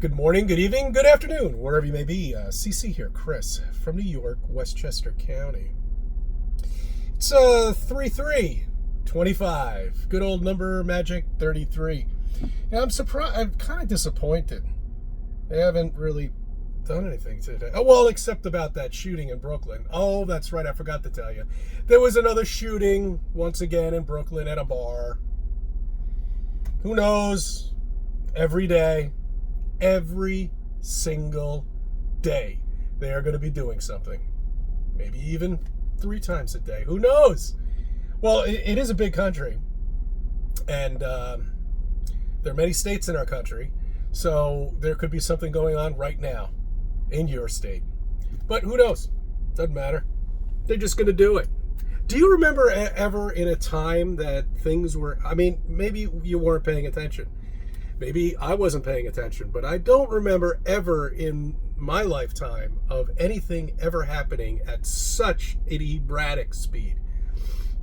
Good morning, good evening, good afternoon, wherever you may be. CC here, Chris, from New York, Westchester County. It's 3325. Good old number, magic 33. Yeah, I'm surprised. I'm kind of disappointed. They haven't really done anything today. Oh, well, except about that shooting in Brooklyn. Oh, that's right, I forgot to tell you. There was another shooting, once again, in Brooklyn at a bar. Who knows? Every day. Every single day they are going to be doing something, maybe even 3 times a day. Who knows? Well, it is a big country, and there are many states in our country, so there could be something going on right now in your state, but who knows? Doesn't matter. They're just going to do it. Do you remember ever in a time that things were, maybe you weren't paying attention, maybe I wasn't paying attention, but I don't remember ever in my lifetime of anything ever happening at such an erratic speed.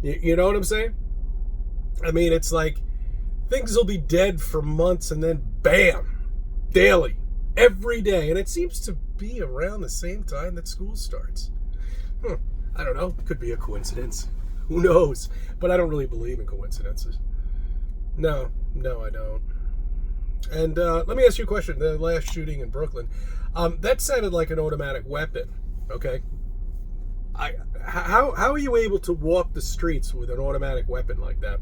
You know what I'm saying? It's like things will be dead for months and then bam, daily, every day. And it seems to be around the same time that school starts. I don't know. Could be a coincidence. Who knows? But I don't really believe in coincidences. No, I don't. And let me ask you a question. The last shooting in Brooklyn, that sounded like an automatic weapon, okay? How are you able to walk the streets with an automatic weapon like that?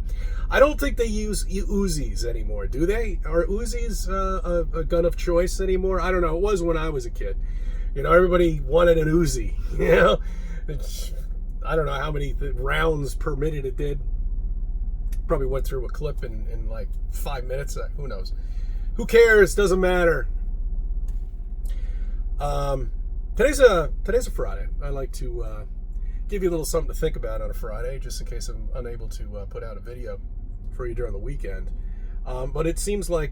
I don't think they use Uzis anymore, do they? Are Uzis a gun of choice anymore? I don't know. It was when I was a kid. Everybody wanted an Uzi, I don't know how many rounds per minute it did. Probably went through a clip in like 5 minutes. Who knows? Who cares? Doesn't matter. Today's a Friday. I like to give you a little something to think about on a Friday, just in case I'm unable to put out a video for you during the weekend. But it seems like,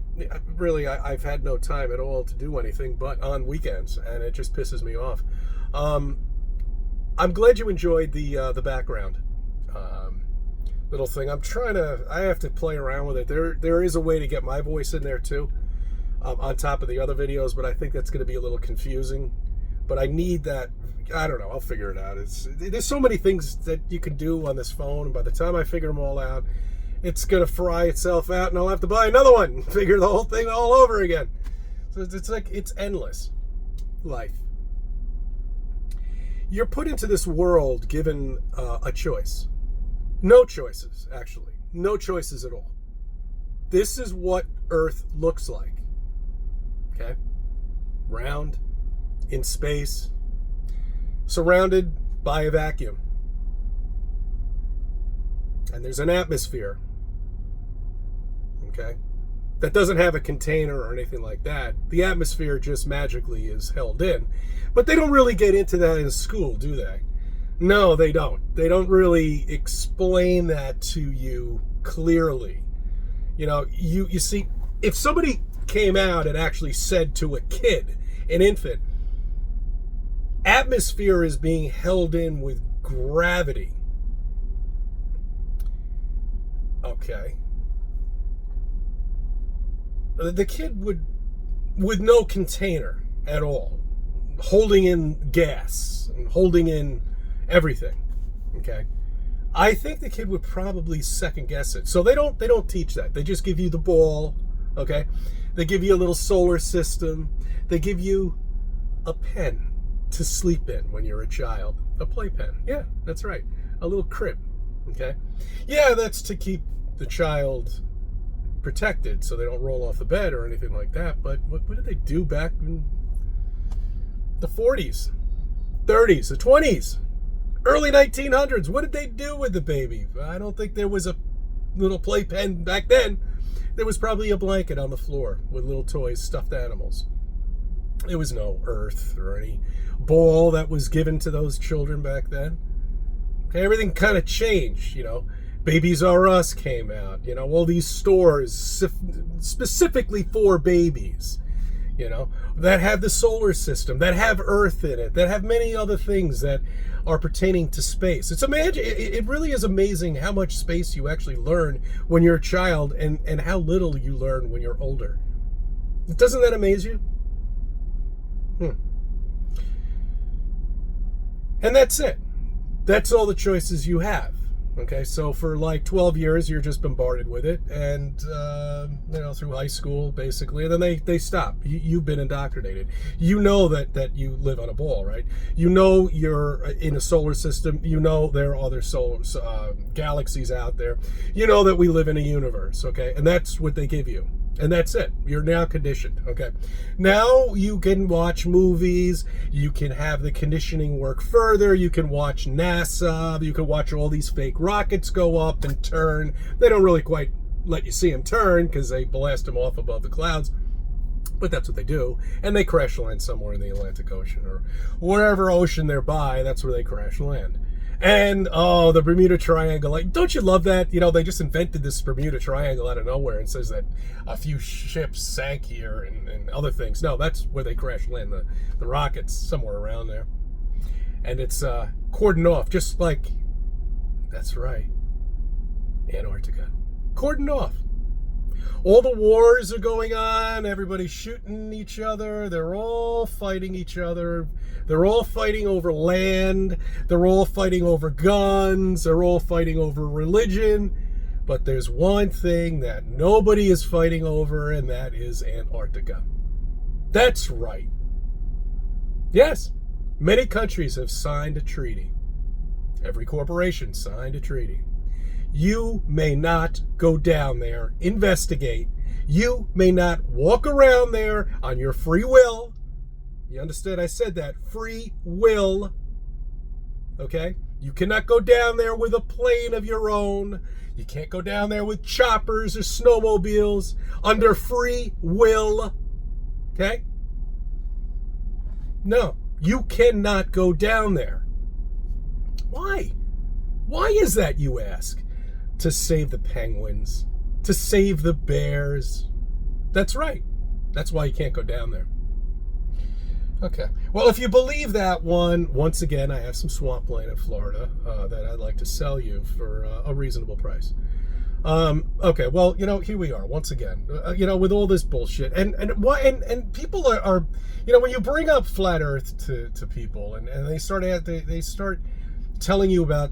really, I've had no time at all to do anything but on weekends, and it just pisses me off. I'm glad you enjoyed the background little thing. I have to play around with it. There is a way to get my voice in there too, on top of the other videos, but I think that's going to be a little confusing. But I need that. I don't know. I'll figure it out. There's so many things that you can do on this phone, and by the time I figure them all out, it's going to fry itself out, and I'll have to buy another one and figure the whole thing all over again. So it's like, it's endless life. You're put into this world given a choice. No choices, actually. No choices at all. This is what Earth looks like. Okay? Round, in space, surrounded by a vacuum. And there's an atmosphere. Okay? That doesn't have a container or anything like that. The atmosphere just magically is held in. But they don't really get into that in school, do they? No, they don't. They don't really explain that to you clearly. You see, if somebody came out and actually said to a kid, an infant, atmosphere is being held in with gravity. Okay. The kid would, with no container at all, holding in gas and holding in everything, okay? I think the kid would probably second guess it. So they don't teach that. They just give you the ball, okay? They give you a little solar system. They give you a pen to sleep in when you're a child. A playpen. Yeah, that's right. A little crib, okay? Yeah, that's to keep the child protected so they don't roll off the bed or anything like that. But what did they do back in the 40s, 30s, the 20s? Early 1900s, what did they do with the baby? I don't think there was a little playpen back then. There was probably a blanket on the floor with little toys, stuffed animals. There was no earth or any ball that was given to those children back then. Okay, everything kind of changed, Babies R Us came out, all these stores specifically for babies. That have the solar system, that have Earth in it, that have many other things that are pertaining to space. It really is amazing how much space you actually learn when you're a child and how little you learn when you're older. Doesn't that amaze you? And that's it. That's all the choices you have. Okay, so for like 12 years, you're just bombarded with it, and through high school, basically, and then they stop. You've been indoctrinated. You know that you live on a ball, right? You know you're in a solar system. You know there are other solar galaxies out there. You know that we live in a universe, okay? And that's what they give you. And that's it. You're now conditioned, okay? Now you can watch movies. You can have the conditioning work further. You can watch NASA. You can watch all these fake rockets go up and turn. They don't really quite let you see them turn because they blast them off above the clouds. But that's what they do. And they crash land somewhere in the Atlantic Ocean or wherever ocean they're by. That's where they crash land. And, the Bermuda Triangle, like, don't you love that? They just invented this Bermuda Triangle out of nowhere and says that a few ships sank here and other things. No, that's where they crash land, the rockets, somewhere around there. And it's cordoned off, just like, that's right, Antarctica. Cordoned off. All the wars are going on. Everybody's shooting each other. They're all fighting each other. They're all fighting over land. They're all fighting over guns. They're all fighting over religion. But there's one thing that nobody is fighting over, and that is Antarctica. That's right. Yes, many countries have signed a treaty. Every corporation signed a treaty. You may not go down there, investigate. You may not walk around there on your free will. You understand? I said that. Free will. Okay? You cannot go down there with a plane of your own. You can't go down there with choppers or snowmobiles under free will. Okay? No, you cannot go down there. Why? Why is that, you ask? To save the penguins, to save the bears. That's right. That's why you can't go down there. Okay. Well, if you believe that one, once again, I have some swampland in Florida that I'd like to sell you for a reasonable price. Okay. Well, here we are once again. With all this bullshit, and people are when you bring up flat Earth to people, and they start telling you about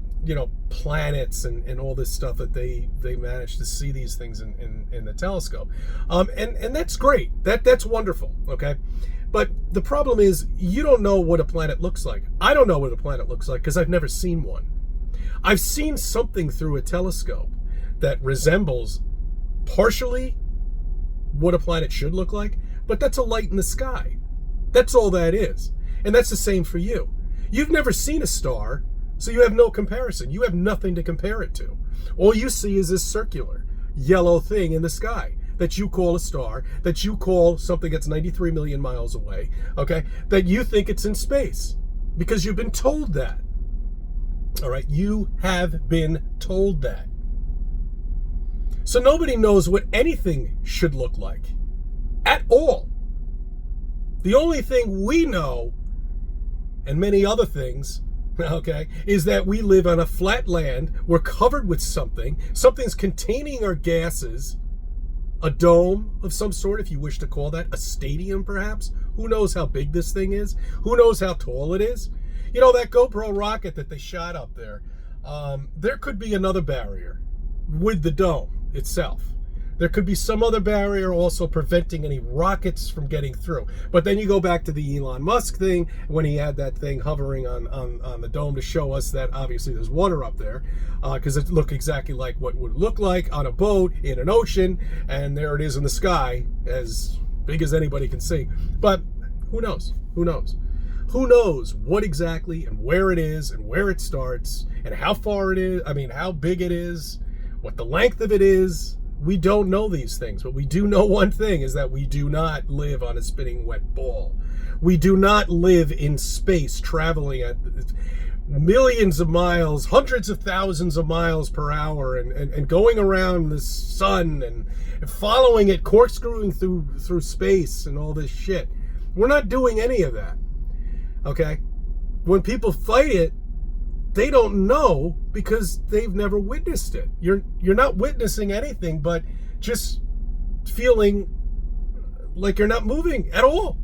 planets and all this stuff that they manage to see these things in the telescope, and that's great. That's wonderful. Okay, but the problem is you don't know what a planet looks like. I don't know what a planet looks like because I've never seen one. I've seen something through a telescope that resembles partially what a planet should look like, but that's a light in the sky. That's all that is, and that's the same for you. You've never seen a star. So you have no comparison. You have nothing to compare it to. All you see is this circular yellow thing in the sky that you call a star, that you call something that's 93 million miles away, okay? That you think it's in space because you've been told that. All right? You have been told that. So nobody knows what anything should look like at all. The only thing we know, and many other things, okay, is that we live on a flat land. We're covered with something. Something's containing our gases. A dome of some sort, if you wish to call that. A stadium, perhaps. Who knows how big this thing is? Who knows how tall it is? That GoPro rocket that they shot up there. There could be another barrier with the dome itself. There could be some other barrier also preventing any rockets from getting through. But then you go back to the Elon Musk thing, when he had that thing hovering on the dome to show us that obviously there's water up there, because it looked exactly like what would look like on a boat in an ocean, and there it is in the sky, as big as anybody can see. But who knows? Who knows? Who knows what exactly and where it is and where it starts and how far it is, how big it is, what the length of it is. We don't know these things, but we do know one thing, is that we do not live on a spinning wet ball. We do not live in space traveling at millions of miles, hundreds of thousands of miles per hour, and going around the sun and following it, corkscrewing through space and all this shit. We're not doing any of that. Okay? When people fight it, they don't know because they've never witnessed it. You're not witnessing anything but just feeling like you're not moving at all.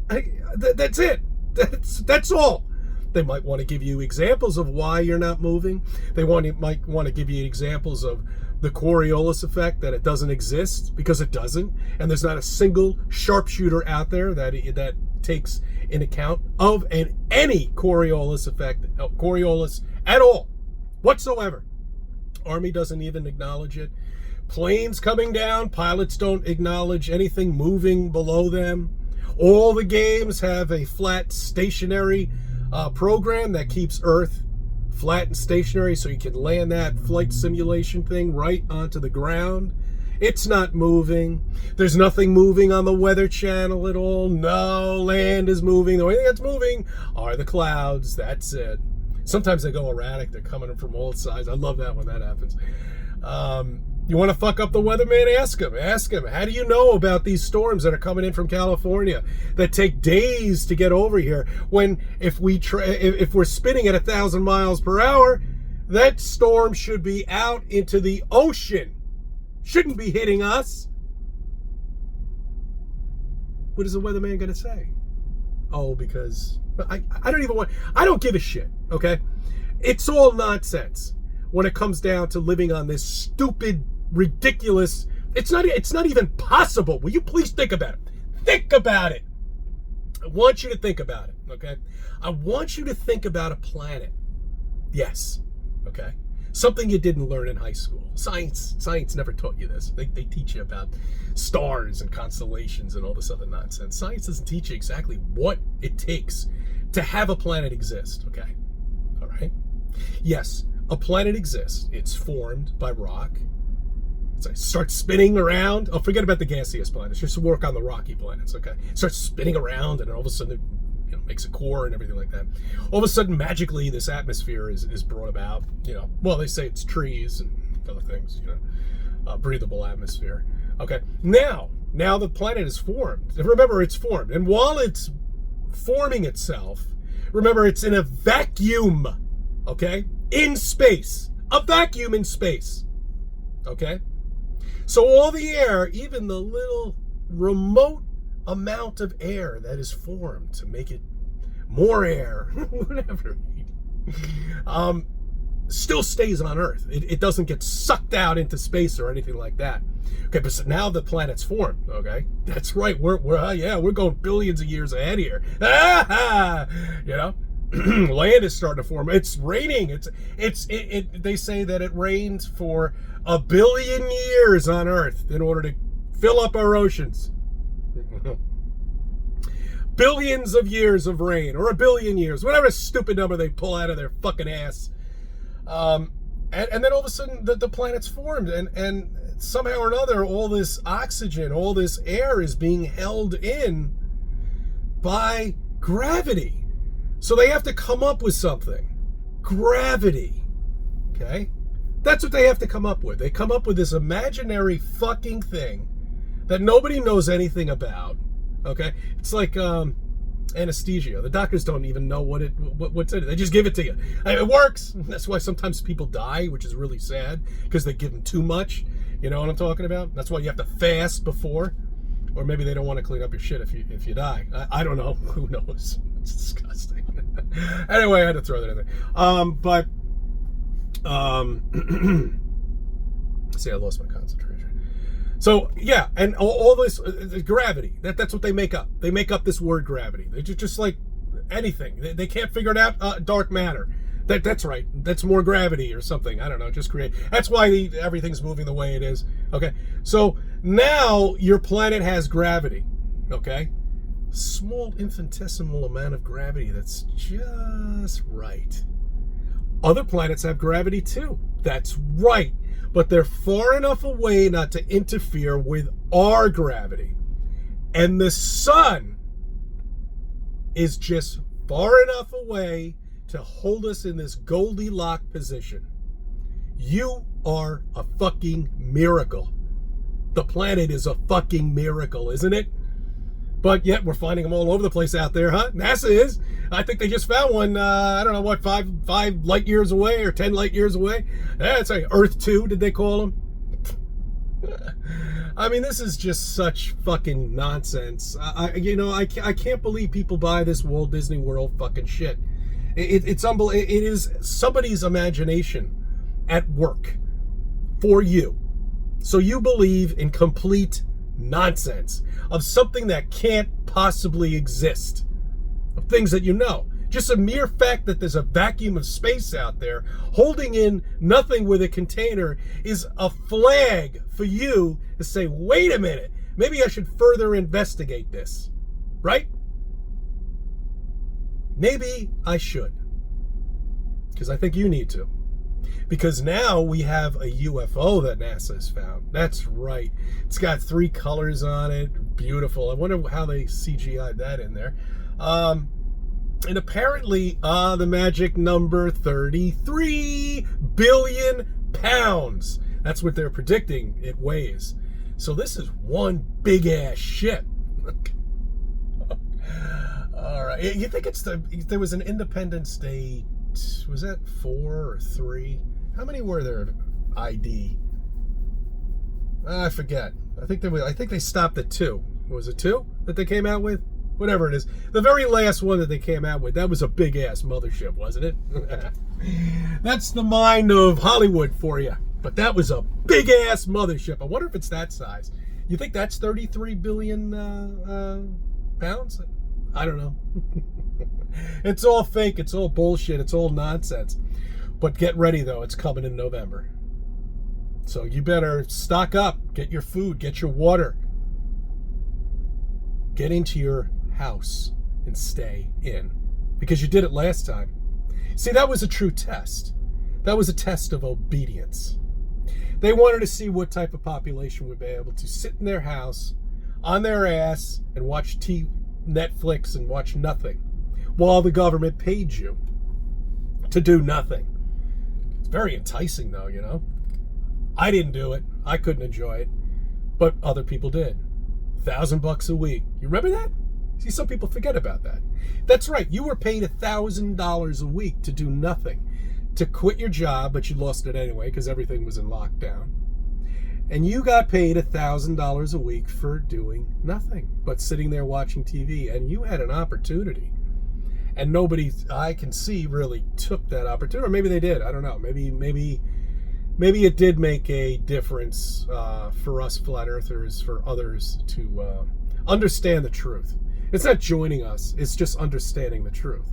That's it. That's all. They might want to give you examples of why you're not moving. They might want to give you examples of the Coriolis effect, that it doesn't exist, because it doesn't, and there's not a single sharpshooter out there that takes in account of any Coriolis effect, Coriolis at all, whatsoever. Army doesn't even acknowledge it. Planes coming down, pilots don't acknowledge anything moving below them. All the games have a flat, stationary program that keeps Earth flat and stationary, so you can land that flight simulation thing right onto the ground. It's not moving. There's nothing moving on the Weather Channel at all. No land is moving. The only thing that's moving are the clouds. That's it. Sometimes they go erratic. They're coming in from all sides. I love that when that happens. You want to fuck up the weatherman? Ask him. Ask him. How do you know about these storms that are coming in from California that take days to get over here? When if we're spinning at 1,000 miles per hour, that storm should be out into the ocean. Shouldn't be hitting us. What is the weatherman going to say? Oh, because I don't give a shit. Okay, it's all nonsense when it comes down to living on this stupid, ridiculous. It's not even possible. Will you please think about it? Think about it. I want you to think about it. Okay, I want you to think about a planet. Yes. Okay. Something you didn't learn in high school. Science never taught you this. They teach you about stars and constellations and all this other nonsense. Science doesn't teach you exactly what it takes to have a planet exist. Okay. All right. Yes. A planet exists. It's formed by rock. It starts spinning around. Oh, forget about the gaseous planets. Just work on the rocky planets, okay? It starts spinning around, and all of a sudden it makes a core and everything like that. All of a sudden, magically, this atmosphere is brought about. Well, they say it's trees and other things, breathable atmosphere. Okay, now the planet is formed. Remember, it's formed. And while it's forming itself, remember, it's in a vacuum, okay? In space. A vacuum in space. Okay? So all the air, even the little remote amount of air that is formed to make it more air, whatever, still stays on Earth. It doesn't get sucked out into space or anything like that. Okay, but so now the planet's formed. Okay, that's right. We're going billions of years ahead here. Land is starting to form. It's raining. They say that it rains for 1 billion years on Earth in order to fill up our oceans. Billions of years of rain, or 1 billion years, whatever stupid number they pull out of their fucking ass. And then all of a sudden the planet's formed, and somehow or another all this oxygen, all this air is being held in by gravity. So they have to come up with something. Gravity. Okay? That's what they have to come up with. They come up with this imaginary fucking thing that nobody knows anything about. Okay? It's like anesthesia. The doctors don't even know what's in it. They just give it to you. It works. That's why sometimes people die, which is really sad, because they give them too much. You know what I'm talking about? That's why you have to fast before. Or maybe they don't want to clean up your shit if you die. I don't know. Who knows? It's disgusting. Anyway, I had to throw that in there. See, I lost my concentration. So, yeah, and all this gravity, that's what they make up. They make up this word gravity. They just like anything. They can't figure it out. Dark matter. That's right. That's more gravity or something. I don't know. Just create. That's why everything's moving the way it is. Okay. So now your planet has gravity. Okay. Small infinitesimal amount of gravity that's just right. Other planets have gravity too. That's right. But they're far enough away not to interfere with our gravity. And the sun is just far enough away to hold us in this Goldilocks position. You are a fucking miracle. The planet is a fucking miracle, isn't it? But yet we're finding them all over the place out there, huh? NASA is. I think they just found one, I don't know what, 5 light years away or 10 light years away. That's like Earth 2, did they call them? I mean, this is just such fucking nonsense. I can't believe people buy this Walt Disney World fucking shit. It's unbelievable. It is somebody's imagination at work for you. So you believe in complete nonsense of something that can't possibly exist, of things that you know. Just a mere fact that there's a vacuum of space out there holding in nothing with a container is a flag for you to say, wait a minute, maybe I should further investigate this, right? Maybe I should, because I think you need to. Because now we have a UFO that NASA has found. That's right. It's got 3 colors on it. Beautiful. I wonder how they CGI'd that in there. And apparently, the magic number 33 billion pounds. That's what they're predicting it weighs. So this is one big ass ship. All right. You think there was an Independence Day, was that 4 or 3? How many were there ID? I forget. I think they stopped at 2. Was it 2 that they came out with? Whatever it is. The very last one that they came out with, that was a big ass mothership, wasn't it? That's the mind of Hollywood for you. But that was a big ass mothership. I wonder if it's that size. You think that's 33 billion pounds? I don't know. It's all fake. It's all bullshit. It's all nonsense. But get ready, though. It's coming in November. So you better stock up. Get your food. Get your water. Get into your house and stay in. Because you did it last time. See, that was a true test. That was a test of obedience. They wanted to see what type of population would be able to sit in their house, on their ass, and watch Netflix and watch nothing, while the government paid you to do nothing. It's very enticing, though, you know. I didn't do it. I couldn't enjoy it. But other people did. $1,000 a week. You remember that? See, some people forget about that. That's right. You were paid $1,000 a week to do nothing. To quit your job, but you lost it anyway because everything was in lockdown. And you got paid $1,000 a week for doing nothing but sitting there watching TV. And you had an opportunity. And nobody, I can see, really took that opportunity. Or maybe they did. I don't know. Maybe it did make a difference for us flat earthers, for others to understand the truth. It's not joining us. It's just understanding the truth.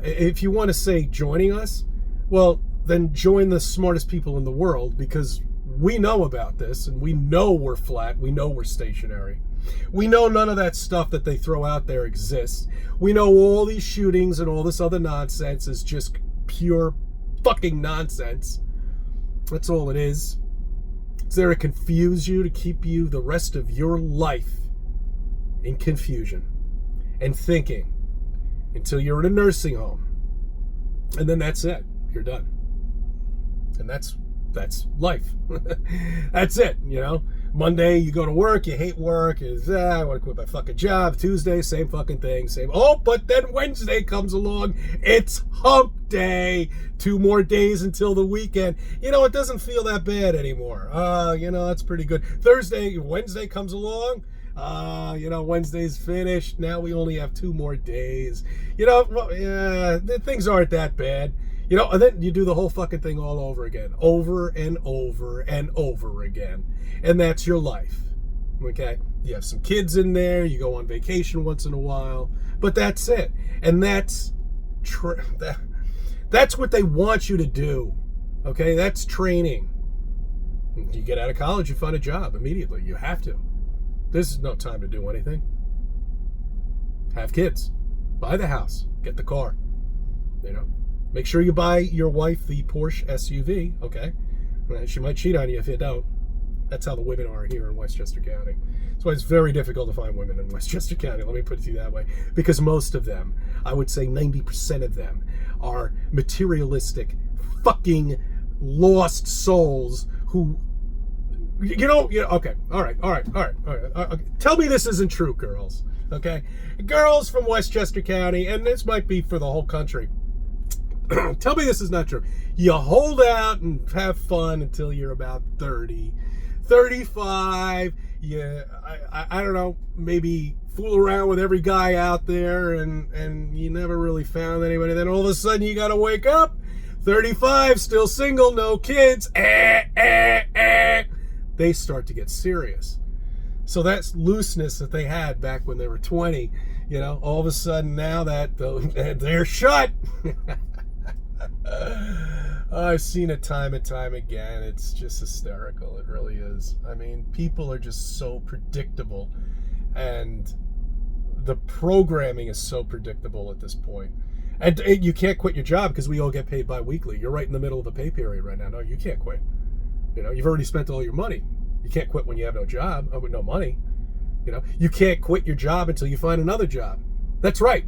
If you want to say joining us, well, then join the smartest people in the world, because we know about this, and we know we're flat. We know we're stationary. We know none of that stuff that they throw out there exists. We know all these shootings and all this other nonsense is just pure fucking nonsense. That's all it is. It's there to confuse you, to keep you the rest of your life in confusion and thinking until you're in a nursing home. And then that's it. You're done. And that's life. That's it, you know. Monday, you go to work, you hate work, I want to quit my fucking job. Tuesday, same fucking thing, but then Wednesday comes along, it's hump day. 2 more days until the weekend. You know, it doesn't feel that bad anymore. That's pretty good. Wednesday comes along, Wednesday's finished. Now we only have 2 more days. Things aren't that bad. And then you do the whole fucking thing all over again. Over and over and over again. And that's your life. Okay? You have some kids in there. You go on vacation once in a while. But that's it. And that's what they want you to do. Okay? That's training. You get out of college, you find a job immediately. You have to. There's no time to do anything. Have kids. Buy the house. Get the car. Make sure you buy your wife the Porsche SUV, okay? She might cheat on you if you don't. That's how the women are here in Westchester County. That's why it's very difficult to find women in Westchester County, let me put it to you that way. Because most of them, I would say 90% of them, are materialistic, fucking lost souls who, okay, all right. Tell me this isn't true, girls, okay? Girls from Westchester County, and this might be for the whole country. Tell me this is not true. You hold out and have fun until you're about 30, 35. Yeah, I don't know, maybe fool around with every guy out there, and you never really found anybody. Then all of a sudden you got to wake up, 35, still single, no kids. They start to get serious. So that's looseness that they had back when they were 20. You know, all of a sudden now that they're shut. I've seen it time and time again. It's just hysterical. It really is. I mean, people are just so predictable, and the programming is so predictable at this point. And you can't quit your job because we all get paid bi-weekly. You're right in the middle of a pay period right now. No, you can't quit. You know, you've already spent all your money. You can't quit when you have no job, with no money. You know, you can't quit your job until you find another job. That's right.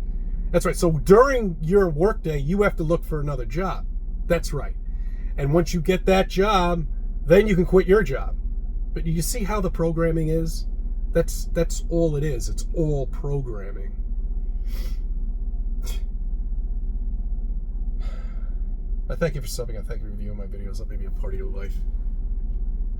That's right. So during your workday, you have to look for another job. That's right. And once you get that job, then you can quit your job. But you see how the programming is? That's all it is. It's all programming. I thank you for subbing. I thank you for reviewing my videos. Let me be a part of your life.